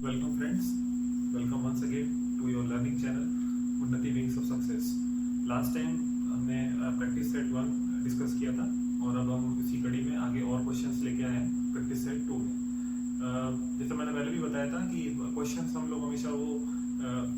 Welcome friends, welcome once again to your learning channel उन्नति wings of success. Last time हमने practice set 1 discuss किया था और अब हम इसी कड़ी में आगे और क्वेश्चंस लेके आए हैं प्रैक्टिस सेट 2 में। जैसे मैंने पहले भी बताया था कि क्वेश्चंस हम लोग हमेशा वो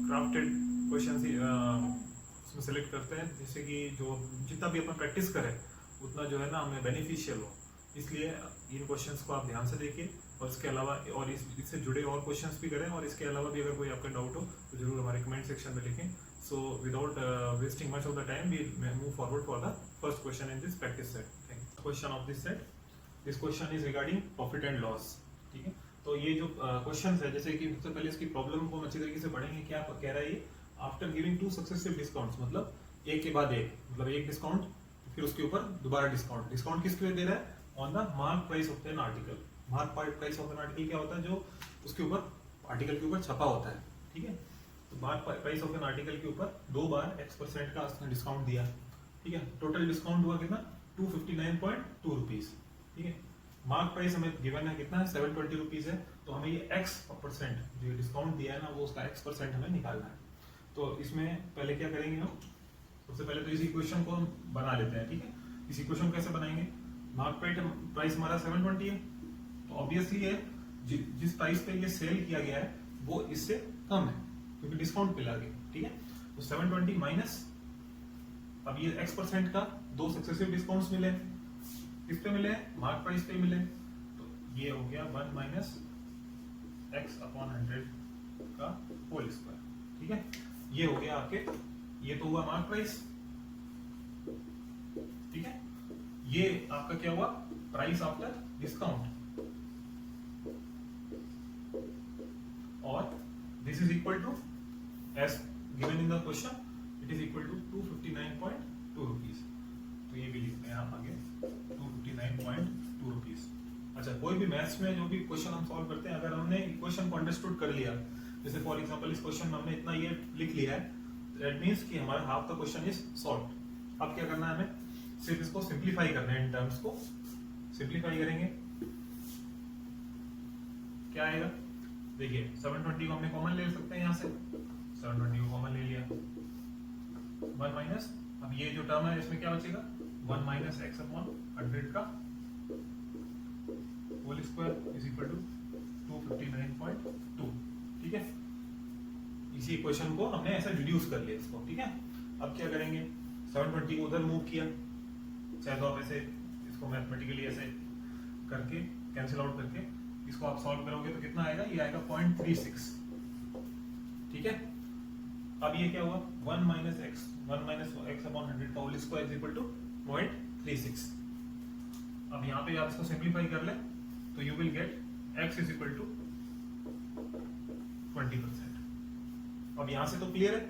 क्राफ्टेड क्वेश्चंस ही उसमें सेलेक्ट करते हैं, जैसे कि जो जितना भी अपन प्रैक्टिस करें उतना जो है ना हमें बेनिफिशियल हो। इसलिए इन क्वेश्चंस को आप ध्यान से देखिए और इसके अलावा और इससे जुड़े और क्वेश्चंस भी करें, और इसके अलावा भी अगर कोई आपका डाउट हो तो जरूर हमारे कमेंट सेक्शन में लिखें। So without wasting much of the time we move forward for the first question in this practice set. Question of this set, this question is regarding profit and loss. ठीक है, तो ये जो question है, जैसे कि सबसे पहले इसकी प्रॉब्लम को हम अच्छी तरीके से पढ़ेंगे। क्या कह रहा है ये? आफ्टर गिविंग 2 सक्सेसिव डिस्काउंट्स, मतलब एक के बाद एक, मतलब एक डिस्काउंट फिर उसके ऊपर दोबारा डिस्काउंट। डिस्काउंट किसके लिए दे रहा है? On the mark price of an article. Mark price of an article क्या होता है? जो उसके ऊपर आर्टिकल के ऊपर छपा होता है। ठीक है, तो mark price of an article के ऊपर 2 बार X% का उसने डिस्काउंट दिया। ठीक है, टोटल डिस्काउंट हुआ कितना? 259.2 रुपीज। ठीक है, मार्क प्राइस हमें गिवन है कितना है? 720 रुपीज है। तो हमें ये X% जो डिस्काउंट दिया है ना, वो उसका X% हमें निकालना है। तो इसमें पहले क्या करेंगे हम? सबसे पहले तो इस इक्वेशन को हम बना लेते हैं। ठीक है, इस इक्वेशन को कैसे बनाएंगे? मार्क प्राइस हमारा 720 है, तो ऑब्वियसली ये जिस प्राइस पे ये सेल किया गया है वो इससे कम है क्योंकि डिस्काउंट मिला गया। ठीक है, तो 720 माइनस, अब ये X% का 2 सक्सेसिव डिस्काउंट्स मिले, किस पे मिले? मार्क प्राइस पे मिले। तो ये हो गया 1 माइनस X/100 का होल स्क्वायर। ठीक है, ये हो गया आपके, ये तो हुआ मार्क प्राइस। ठीक है, ये आपका क्या हुआ? प्राइस आफ्टर डिस्काउंट, और this is equal to as given in the question, it is equal to 259.2 rupees. तो ये भी लिखते हैं आप आगे 259.2 रुपीज। अच्छा, कोई भी मैथ्स में जो भी क्वेश्चन हम सॉल्व करते हैं, अगर हमने इक्वेशन को अंडरस्टूड कर लिया, जैसे फॉर एग्जांपल इस क्वेश्चन में हमने इतना ये लिख लिया है, दैट मींस कि हमारा half the question is solved. अब क्या करना है हमें? सिर्फ इसको सिंप्लीफाई करना है। इन टर्म्स को सिंप्लीफाई करेंगे, क्या आएगा? देखिए 720 को हमने कॉमन ले सकते हैं, यहाँ से 720 को कॉमन ले लिया, 1 माइनस, अब ये जो टर्म है इसमें क्या बचेगा? 1 माइनस X/100 का whole square is equal to 259.2। ठीक है, इसी इक्वेशन को हमने ऐसा रिड्यूस कर लिया इसको। ठीक है, अब क्या करेंगे? 720 को उधर मूव किया, चाहे तो आप ऐसे इसको मैथमेटिकली ऐसे करके कैंसिल आउट करके इसको आप सॉल्व करोगे तो कितना आएगा? ये आएगा 0.36। ठीक है, अब ये क्या हुआ? 1 माइनस X/100 का whole square is equal to 0.36। अब यहाँ पे आप इसको सिंप्लीफाई कर ले तो you will get X is equal to 20%। अब यहाँ से तो क्लियर है,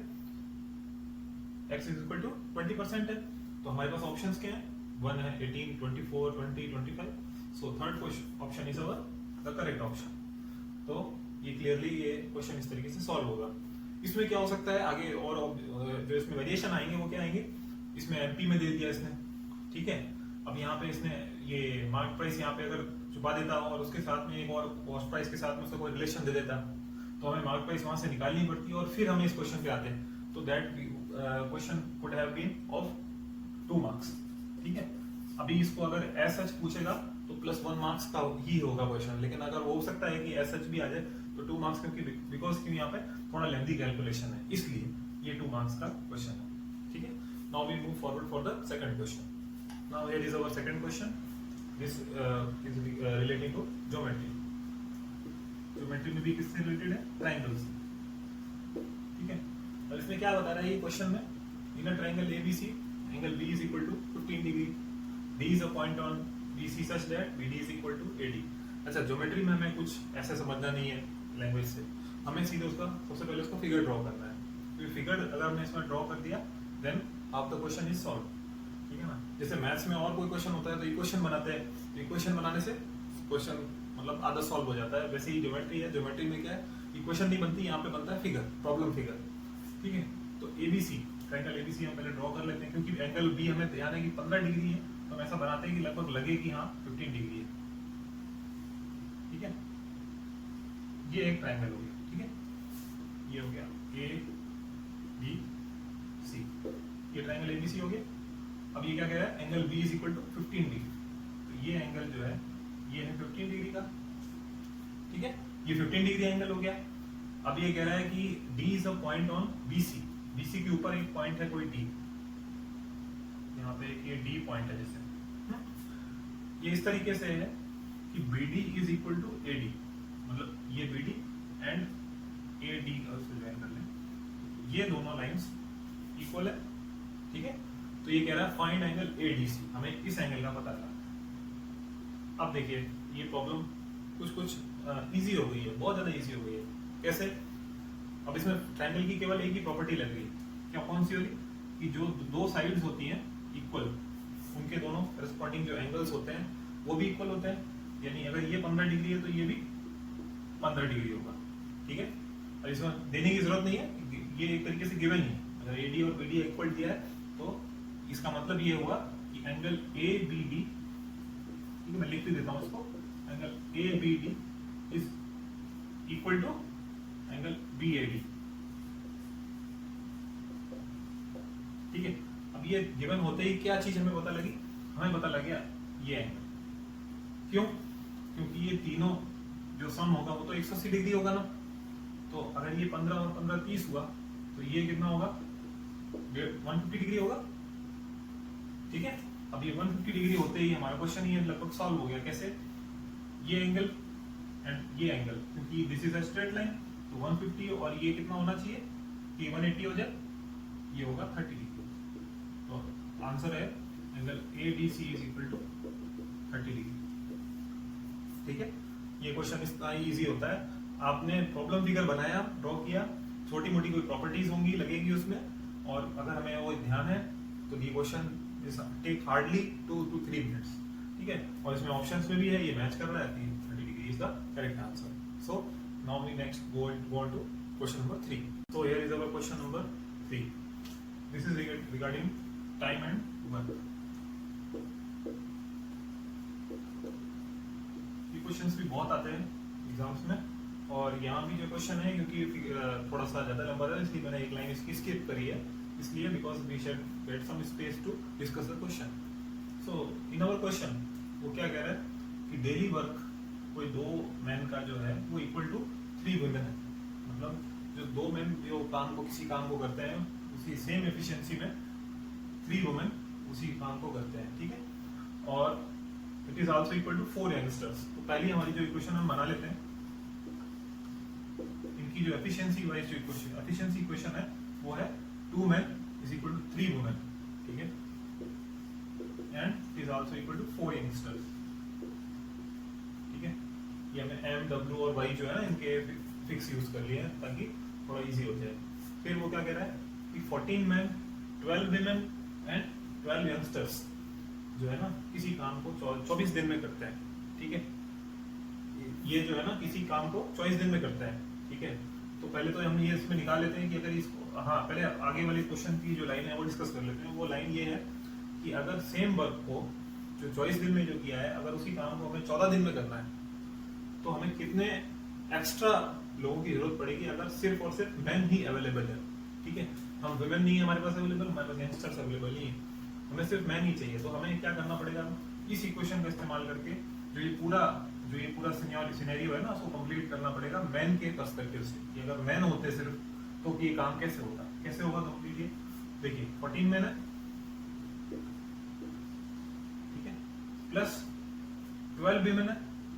X इज इक्वल टू 20% है, तो हमारे पास ऑप्शंस क्या हैं? 1 है, 18, 24, 20, 25। So third option is our the correct option. तो ये क्लियरली ये क्वेश्चन इस तरीके से सॉल्व होगा। इसमें क्या हो सकता है आगे, और जो इसमें वेरिएशन आएंगे वो क्या आएंगे? इसमें MP में दे दिया इसने। ठीक है, अब यहाँ पे इसने ये मार्क प्राइस यहाँ पे अगर छुपा देता और उसके साथ में एक और कॉस्ट प्राइस के साथ में उसका कोई रिलेशन दे देता, तो हमें मार्क प्राइस वहां से निकालनी पड़ती और फिर हम इस क्वेश्चन पे आते हैं। तो that question could have been of 2 marks. ठीक है, अभी इसको अगर एज सच पूछेगा तो +1 मार्क्स का ही होगा क्वेश्चन, लेकिन अगर हो सकता है कि एज सच भी आ जाए तो 2 मार्क्स, क्योंकि बिकॉज कि यहाँ पे थोड़ा लेंथी कैलकुलेशन है, इसलिए ये 2 मार्क्स का क्वेश्चन है। ठीक है, now we move forward for the second question. Now here is our second question, this is relating to geometry. Geometry में भी किससे रिलेटेड है? ट्रायंगल से। ठीक है, और इसमें क्या बता रहा है ये क्वेश्चन में? In a triangle ABC, angle B is equal to 15 degree, D is a point on BC such that BD is equal to AD। अच्छा, ज्योमेट्री में हमें कुछ ऐसा समझना नहीं है लैंग्वेज से, हमें सीधे उसका सबसे पहले उसका फिगर ड्रॉ करना है। तो फिगर अगर हमने इसमें ड्रॉ कर दिया than half the question is solve. ठीक है ना, जैसे मैथ्स में और कोई क्वेश्चन होता है तो इक्वेशन बनाते हैं, तो इक्वेशन बनाने से क्वेश्चन मतलब आधा सॉल्व हो जाता है। वैसे ही ज्योमेट्री है, ज्योमेट्री में क्या है? इक्वेशन नहीं बनती, यहाँ पे बनता है फिगर, प्रॉब्लम फिगर। ठीक है, तो ABC, ट्रायंगल ABC हम पहले ड्रॉ कर लेते हैं, क्योंकि एंगल B हमें ध्यान है कि 15 डिग्री है, तो हम ऐसा बनाते हैं कि लगभग लगे कि हाँ 15 डिग्री है। ठीक है, ये एक ट्रायंगल हो गया, ठीक है, ये हो गया ए बी सी, ये ट्रायंगल ए बी सी हो गया। अब ये क्या कह रहा है, angle B is equal to 15 degree, तो ये एंगल जो है ये है 15 डिग्री का, ठीक है, ये 15 डिग्री एंगल हो गया। अब ये कह रहा है कि D is a point on BC, BC के ऊपर एक पॉइंट है कोई D, यहाँ पे ये D पॉइंट है जैसे, ये इस तरीके से है कि BD is equal to AD, मतलब ये BD एंड AD का उसको ज्वाइन कर लें, ये दोनों लाइंस इक्वल है, ठीक है। तो ये कह रहा है फाइंड एंगल ADC, हमें इस एंगल का पता करना। अब देखिए ये प्रॉब्लम कुछ इजी हो गई है, बहुत ज्यादा इजी हो गई है। कैसे? अब इसमें ट्रायंगल की केवल एक ही प्रॉपर्टी लग रही है, क्या कौन सी होगी, कि जो दो साइड्स होती हैं इक्वल, उनके दोनों करस्पॉन्डिंग जो एंगल्स होते हैं वो भी इक्वल होते हैं, यानी अगर ये 15 डिग्री है तो ये भी 15 डिग्री होगा, ठीक है। और इसमें देने की जरूरत नहीं है, ये एक तरीके से गिवन ही है, अगर AD और BD इक्वल दिया है तो इसका मतलब ये हुआ कि एंगल ABD, ठीक है, मैं लिख भी देता हूँ इसको, angle ABD is equal to angle BAD, ठीक है। अब ये गिवन होते ही क्या चीज हमें पता लगी, हमें पता लग गया ये एंगल, क्यों? क्योंकि ये तीनों जो सम होगा वो तो 180 डिग्री होगा ना, तो अगर ये 15 और 15 30 हुआ तो ये कितना होगा, 150 डिग्री होगा, ठीक है। अब ये 150 डिग्री होते ही हमारा क्वेश्चन ये लगभग सॉल्व हो गया। कैसे? ये एंगल एंड ये एंगल, क्योंकि this is a straight line, तो 150 और ये कितना होना चाहिए कि 180 हो जाए, ये होगा 30 डिग्री, तो आंसर है angle ADC is equal to 30 degree, ठीक है। ये क्वेश्चन इतना ही इजी होता है, आपने प्रॉब्लम फिगर बनाया, ड्रॉ किया, छोटी मोटी कोई प्रॉपर्टीज होंगी लगेगी उसमें, और अगर हमें वो ध्यान है तो ये question take hardly 2 to 3 minutes, ठीक है। और इसमें ऑप्शंस में भी है, ये मैच कर रहा है, 30 degree is the correct answer. So now we next go on to question number 3। So here is our question number 3, this is regarding time and work. ये क्वेश्चंस भी बहुत आते हैं एग्जाम्स में, और यहाँ भी जो क्वेश्चन है, क्योंकि थोड़ा सा ज्यादा लंबा है इसलिए मैंने एक लाइन इसकी स्किप करी है, इसलिए because we should get some space to discuss the question. So in our question वो क्या कह रहा है कि डेली वर्क कोई 2 मैन का जो है वो इक्वल टू 3 वुमेन है, मतलब जो 2 मैन जो किसी काम को करते हैं उसी सेम एफिशिएंसी में 3 वुमेन उसी काम को करते हैं, ठीक है। और it is also equal to 4 youngsters. तो पहले हमारी जो इक्वेशन हम बना लेते हैं, इनकी जो एफिशिएंसी वाइज जो एफिशिएंसी इक्वेशन है वो है 2 men is equal to 3 women, ठीक है, and is also equal to 4 youngsters, ठीक है। ये हमने M, W और Y जो है ना इनके फिक्स यूज कर लिए हैं ताकि थोड़ा इजी हो जाए। फिर वो क्या कह रहा है कि 14 men, 12 women and 12 youngsters जो है ना किसी काम को 24 दिन में करते हैं, ठीक है। ये जो है ना किसी काम को 24 दिन में करता है, ठीक है। तो पहले तो हम ये इसमें निकाल लेते हैं कि अगर इसको, हाँ पहले आगे वाले क्वेश्चन की जो लाइन है वो डिस्कस कर लेते हैं। वो लाइन ये है कि अगर सेम वर्क को जो 24 दिन में जो किया है, अगर उसी काम को हमें 14 दिन में करना है तो हमें कितने एक्स्ट्रा लोगों की जरूरत पड़ेगी अगर सिर्फ और सिर्फ मैन ही अवेलेबल है, ठीक है। हम वुमेन नहीं है हमारे पास अवेलेबल, हमारे पास यंगस्टर्स अवेलेबल नहीं है, हमें सिर्फ मैन ही चाहिए। तो हमें क्या करना पड़ेगा, इस इक्वेशन का इस्तेमाल करके जो ये पूरा सिनेरियो है ना उसको कंप्लीट करना पड़ेगा मैन के पर्सपेक्टिव से, कि अगर मैन होते सिर्फ तो ये काम कैसे होगा, कैसे होगा कंप्लीट। ये देखिए 14 मैन है, ठीक है, प्लस 12 विमेन है,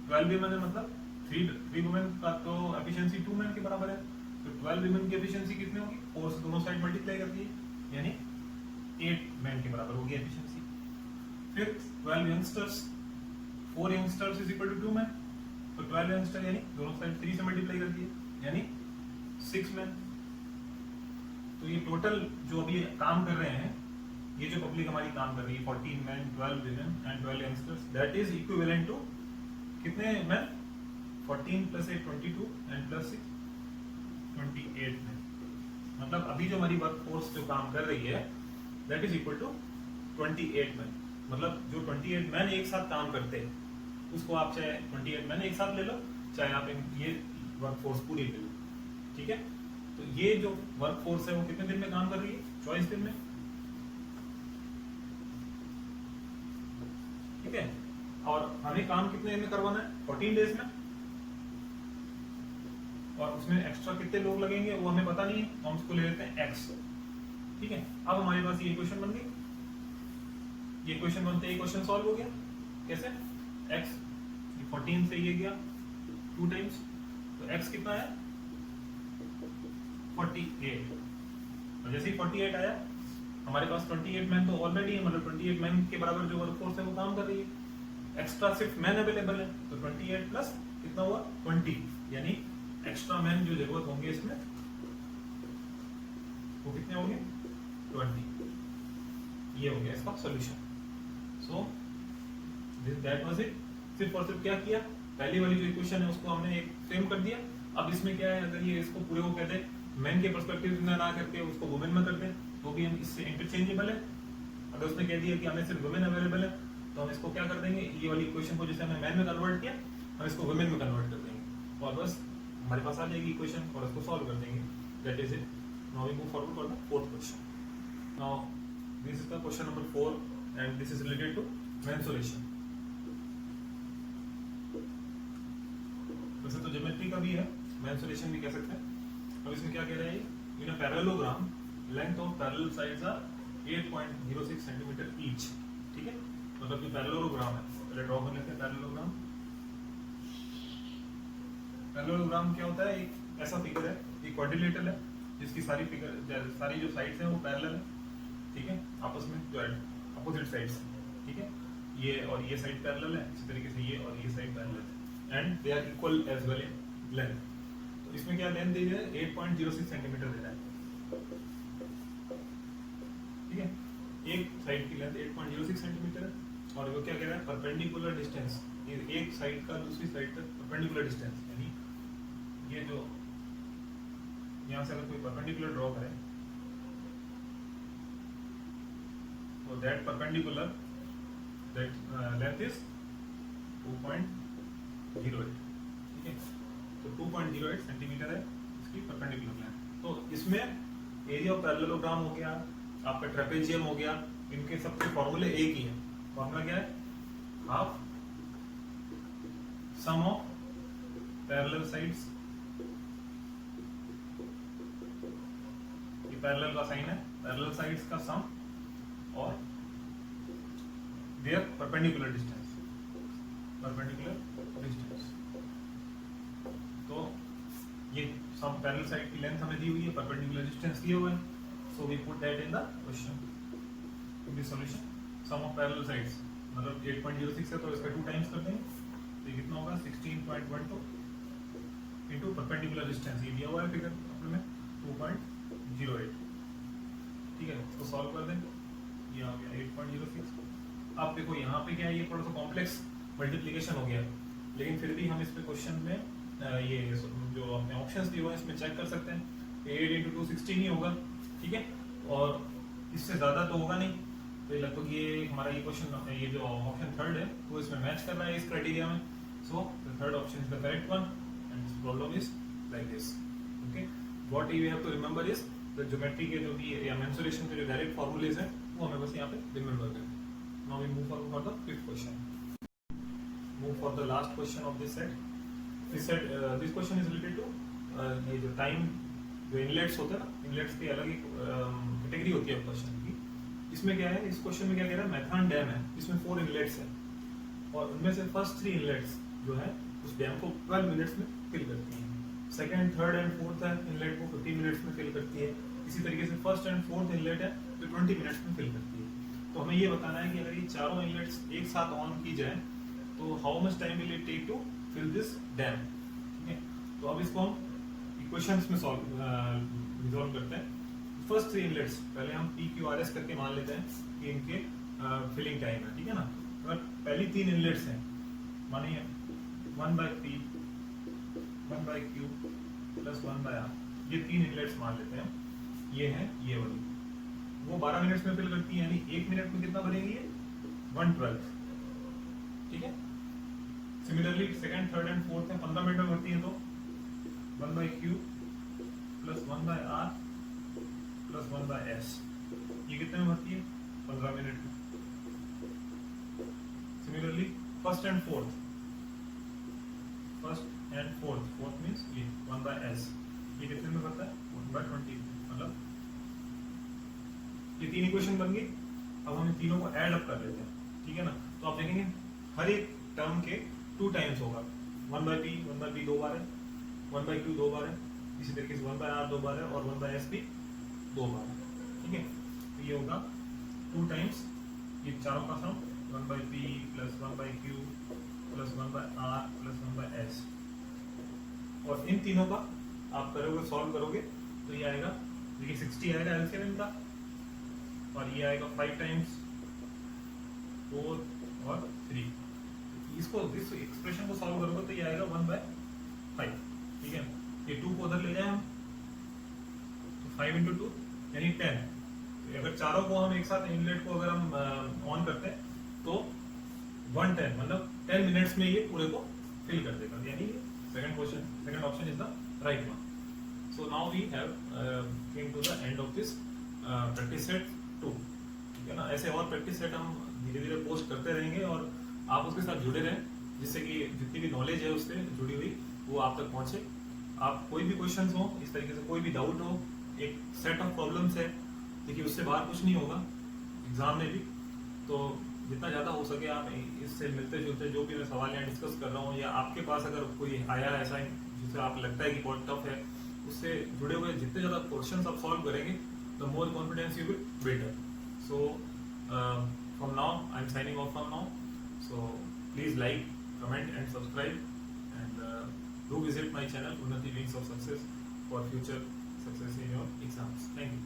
12 विमेन है मतलब 3 वुमेन का तो एफिशिएंसी 2 मैन के बराबर है, तो 12 विमेन की एफिशिएंसी कितनी होगी, 4 से दोनों साइड मल्टीप्लाई करती है यानी 8 मैन के बराबर होगी एफिशिएंसी। फिर 12 youngsters, 4 youngsters is equal to 2 man, तो 12 यंगस्टर यानी दोनों साइड 3 से मल्टीप्लाई करती है यानी 6 मैन। तो ये टोटल जो अभी काम कर रहे हैं, ये जो पब्लिक हमारी काम कर रही है 14 man, 12 women and 12 youngsters, that is equivalent to कितने man, 14 plus 8 22 and plus 6 28 man. मतलब अभी जो हमारी वर्क फोर्स जो काम कर रही है that is equal to 28 man. मतलब जो 28 मैन एक साथ काम करते हैं उसको आप चाहे 28 मैन एक साथ ले लो, चाहे आप ये वर्क फोर्स पूरी बिल, ठीक है। तो ये जो वर्क फोर्स है वो कितने दिन में काम कर रही है? 24 दिन में, ठीक है। और हमें काम कितने दिन में करवाना है? 14 डेज में। और उसमें एक्स्ट्रा कितने लोग लगेंगे वो हमें पता नहीं है, हम उसको ले लेते हैं x, ठीक है। अब हमारे पास ये इक्वेशन बन गई, ये इक्वेशन बनते ही इक्वेशन सॉल्व हो गया। कैसे? x 14 से ये गया 2 टाइम्स, तो x कितना है? 48। और जैसे ही 48 आया हमारे पास 28 मैन तो ऑलरेडी है, मतलब 28 मैन के बराबर जो वर्कफोर्स है वो काम कर रही है। एक्स्ट्रा सिर्फ मैन अवेलेबल है, तो 28 प्लस कितना हुआ? 20, यानी एक्स्ट्रा मैन जो जरूरत होंगे इसमें वो कितने होंगे? 20। ये हो गया इसका solution. So that was it. सिर्फ और सिर्फ क्या किया, पहली वाली जो इक्वेशन है उसको हमने एक फ्रेम कर दिया। अब इसमें क्या है, अगर ये इसको पूरे को कहते मैन के पर्सपेक्टिव में ना करके उसको वुमेन में करते तो भी हम इससे इंटरचेंजेबल है। अगर उसने कह दिया कि हमें सिर्फ वुमेन अवेलेबल है तो हम इसको क्या कर देंगे, ये वाली इक्वेशन को जैसे हमने मैन में कन्वर्ट किया हम इसको वुमेन में कन्वर्ट कर देंगे और बस हमारे पास आ जाएगी इक्वेशन और इसको सॉल्व कर देंगे। That is it. Now we move forward for the fourth question. Now this is the question number 4 and this is related to mensuration. वैसे तो ज्योमेट्री का भी है, मेंसुरेशन भी कह सकते हैं। अब इसमें क्या कह रहा है, in a parallelogram length of parallel sides are 8.06 centimetre each, ठीक है। मतलब कि पैरेललोग्राम है, पहले ड्रॉ कर लेते हैं पैरेललोग्राम। पैरेललोग्राम क्या होता है, एक ऐसा फिगर है, एक क्वाड्रिलेटरल है जिसकी सारी जो साइड्स हैं वो पैरेलल है, ठीक है, आपस में जो अपोजिट साइड्स, ठीक है। ये और ये साइड पैरेलल है, इसी तरीके से ये और ये साइड पैरेलल है and they are equal as well in length. तो इसमें क्या लेंथ दे दिया है, 8.06 सेंटीमीटर दे रहा है, ठीक है। एक साइड की लेंथ 8.06 सेंटीमीटर है और वो क्या कह रहा है, परपेंडिकुलर डिस्टेंस, एक साइड का दूसरी साइड तक परपेंडिकुलर डिस्टेंस, यानी ये जो यहाँ से अगर कोई परपेंडिकुलर ड्रॉ करे तो that perpendicular that length is 2.08, ठीक है। तो 2.08 सेंटीमीटर है इसकी परपेंडिकुलर लेंथ। तो इसमें एरिया ऑफ पैरेललोग्राम हो गया, आपका ट्रेपेजियम हो गया, इनके सबके फॉर्मूले एक ही है। फॉर्मूला क्या है, half sum of parallel sides, ये पैरेलल का साइन है, पैरेलल साइड्स का सम और their perpendicular distance, perpendicular distance. तो ये सम पैरेलल साइड की लेंथ हमें दी हुई है, परपेंडिकुलर डिस्टेंस दिया हुआ है, so we put that in the question in the solution। sum of parallel sides मतलब 8.06 है तो इसका 2 टाइम्स कर देंगे तो ये कितना होगा 16.12 into परपेंडिकुलर डिस्टेंस, ये दिया हुआ है फिगर में 2.08, ठीक है। इसको सॉल्व कर दें, ये आ गया 8.06। अब देखो यहाँ पे क्या है, ये थोड़ा सा कॉम्प्लेक्स मल्टीप्लिकेशन हो गया, लेकिन फिर भी हम इस पे क्वेश्चन में ये जो अपने ऑप्शंस दिए हुए हैं इसमें चेक कर सकते हैं। 8 into 2 16 ही होगा, ठीक है, और इससे ज्यादा तो होगा नहीं। तो ये लगभग ये हमारा ये क्वेश्चन, ये जो ऑप्शन थर्ड है वो इसमें मैच कर रहा है इस क्राइटेरिया में। So the third option is the correct one and this problem is like this, okay. What you have to remember is the geometry के जो भी या मेंसुरेशन के जो डायरेक्ट फॉर्मूलेज हैं वो हमें बस यहाँ पे रिमेंबर करना है। Now we move for the fifth question, move for the last question of this set. This question is related to ये जो टाइम, जो इनलेट्स होते हैं ना, इनलेट्स की अलग एक कैटेगरी होती है क्वेश्चन की। इसमें क्या है, इस क्वेश्चन में क्या कह रहा है, मैथन डैम है, इसमें 4 इनलेट्स हैं और उनमें से फर्स्ट 3 इनलेट्स जो है उस डैम को 12 मिनट्स में फिल करती है। सेकंड, थर्ड एंड फोर्थ है इनलेट को 15 मिनट्स में फिल करती है। इसी तरीके से फर्स्ट एंड फोर्थ इनलेट है जो 20 मिनट्स में फिल करती है। तो हमें ये बताना है कि अगर ये चारों इनलेट्स एक साथ ऑन की जाए तो how much time will it take to fill this dam, ठीक है। तो अब इसको हम इक्वेशंस में रिजॉल्व करते हैं। फर्स्ट 3 इनलेट्स पहले हम PQRS करके मान लेते हैं कि इनके फिलिंग टाइम है, ठीक है ना। अगर पहली 3 इनलेट्स हैं, मानिए 1/P 1/Q प्लस 1/R, ये 3 इनलेट्स मान लेते हैं। ये है ये वाली, वो 12 मिनट्स में फिल करती है, यानी 1 मिनट में कितना भरेंगे ये 1/12, ठीक है। Similarly second, third and fourth है 15 मिनट में भरती है, तो 1 by Q plus 1 by R plus 1 by S। ये कितने में भरती है? 15 मिनट में। Similarly first and fourth means ये 1 by S, ये कितने में भरता है? 1 by 20। मतलब ये तीन इक्वेशन बन गई। अब हम इन तीनों को ऐड अप कर लेते हैं, ठीक है ना। तो आप देखेंगे हर एक टर्म के 2 टाइम्स होगा। 1 by P 2 बार है, 1 by Q 2 बार है, इसी तरीके से 1 by R 2 बार है और 1 by S भी 2 बार है, ठीक है। तो ये होगा 2 टाइम्स ये चारों का सम 1 by P plus 1 by Q plus 1 by R plus 1 by S। और इन तीनों का आप करोगे, सॉल्व करोगे तो ये आएगा, देखिए 60 आएगा एलसीएम का, और ये आएगा 5 टाइम्स 4 और 3। इसको इस एक्सप्रेशन को सॉल्व करोगे तो ये आएगा 1 by 5, ठीक है। ये 2 को उधर ले जाए हम, तो 5 into 2 यानी 10। तो अगर चारों को हम एक साथ इनलेट को अगर हम ऑन करते हैं तो 110 मतलब 10 मिनट्स में ये पूरे को फिल कर देगा, यानी second option is the right one. So now we have come to the end of this practice set 2, ठीक है ना। ऐसे और प्रैक्टिस सेट हम धीरे धीरे पोस्ट करते रहेंगे और आप उसके साथ जुड़े रहें, जिससे कि जितनी भी नॉलेज है उससे जुड़ी हुई वो आप तक पहुंचे। आप कोई भी क्वेश्चंस हो, इस तरीके से कोई भी डाउट हो, एक सेट ऑफ प्रॉब्लम्स है, देखिए उससे बाहर कुछ नहीं होगा एग्जाम में भी। तो जितना ज़्यादा हो सके आप इससे मिलते जुलते जो भी मैं सवाल यहाँ डिस्कस कर रहा हूँ, या आपके पास अगर कोई आया ऐसा जिसे आप लगता है कि बहुत टफ है, उससे जुड़े हुए जितने ज़्यादा क्वेश्चंस आप सॉल्व करेंगे the more confidence you will build up. So from now I am signing off from now. So please like, comment and subscribe, and do visit my channel Unnati Wings of Success for future success in your exams. Thank you.